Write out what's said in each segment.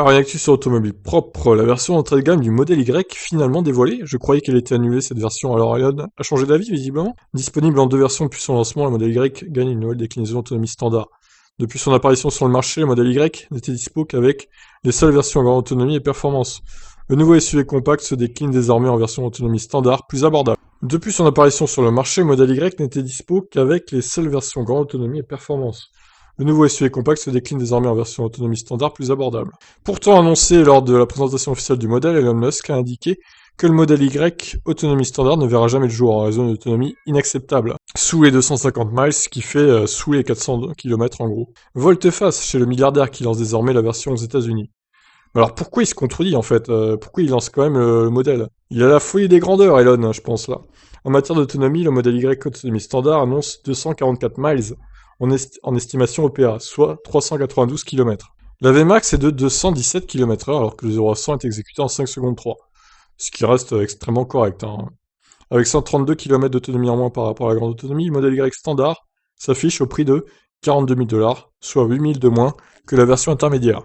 Alors, une actu sur automobile propre, la version entrée de gamme du modèle Y finalement dévoilée. Je croyais qu'elle était annulée cette version, alors Elon a changé d'avis visiblement. Disponible en deux versions depuis son lancement, le modèle Y gagne une nouvelle déclinaison d'autonomie standard. Depuis son apparition sur le marché, le modèle Y n'était dispo qu'avec les seules versions en grande autonomie et performance. Le nouveau SUV compact se décline désormais en version autonomie standard plus abordable. Depuis son apparition sur le marché, le modèle Y n'était dispo qu'avec les seules versions grande autonomie et performance. Le nouveau SUV compact se décline désormais en version autonomie standard plus abordable. Pourtant annoncé lors de la présentation officielle du modèle, Elon Musk a indiqué que le modèle Y autonomie standard ne verra jamais le jour en raison d'une autonomie inacceptable. Sous les 250 miles, ce qui fait sous les 400 km en gros. Volte-face chez le milliardaire qui lance désormais la version aux États-Unis. Alors pourquoi il se contredit en fait Pourquoi il lance quand même le modèle? Il a la folie des grandeurs, Elon, je pense là. En matière d'autonomie, le modèle Y autonomie standard annonce 244 miles en estimation OPA, soit 392 km. La Vmax est de 217 km/h alors que le 0 à 100 est exécuté en 5 secondes 3, ce qui reste extrêmement correct. Avec 132 km d'autonomie en moins par rapport à la grande autonomie, le modèle Y standard s'affiche au prix de 42 000 $, soit 8 000 de moins que la version intermédiaire.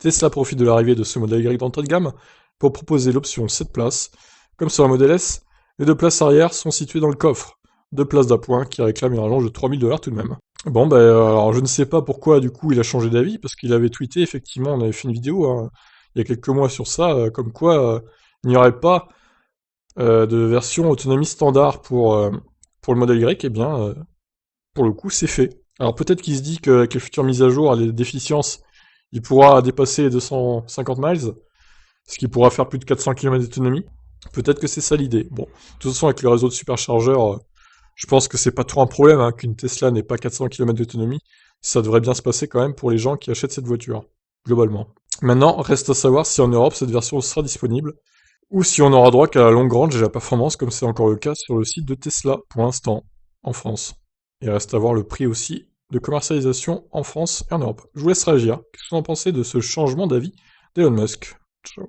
Tesla profite de l'arrivée de ce modèle Y d'entrée de gamme pour proposer l'option 7 places. Comme sur la Model S, les deux places arrière sont situées dans le coffre, deux places d'appoint qui réclament une rallonge de 3 000 $ tout de même. Bon, alors je ne sais pas pourquoi du coup il a changé d'avis, parce qu'il avait tweeté, effectivement, on avait fait une vidéo il y a quelques mois sur ça, comme quoi il n'y aurait pas de version autonomie standard pour le modèle Y, et bien, pour le coup, c'est fait. Alors peut-être qu'il se dit qu'avec les futures mises à jour, les déficiences, il pourra dépasser les 250 miles, ce qui pourra faire plus de 400 km d'autonomie. Peut-être que c'est ça l'idée. Bon, de toute façon, avec le réseau de superchargeurs, je pense que c'est pas trop un problème qu'une Tesla n'ait pas 400 km d'autonomie. Ça devrait bien se passer quand même pour les gens qui achètent cette voiture, globalement. Maintenant, reste à savoir si en Europe cette version sera disponible, ou si on aura droit qu'à la longue range et à la performance, comme c'est encore le cas sur le site de Tesla pour l'instant, en France. Il reste à voir le prix aussi de commercialisation en France et en Europe. Je vous laisse réagir. Qu'est-ce que vous en pensez de ce changement d'avis d'Elon Musk? Ciao.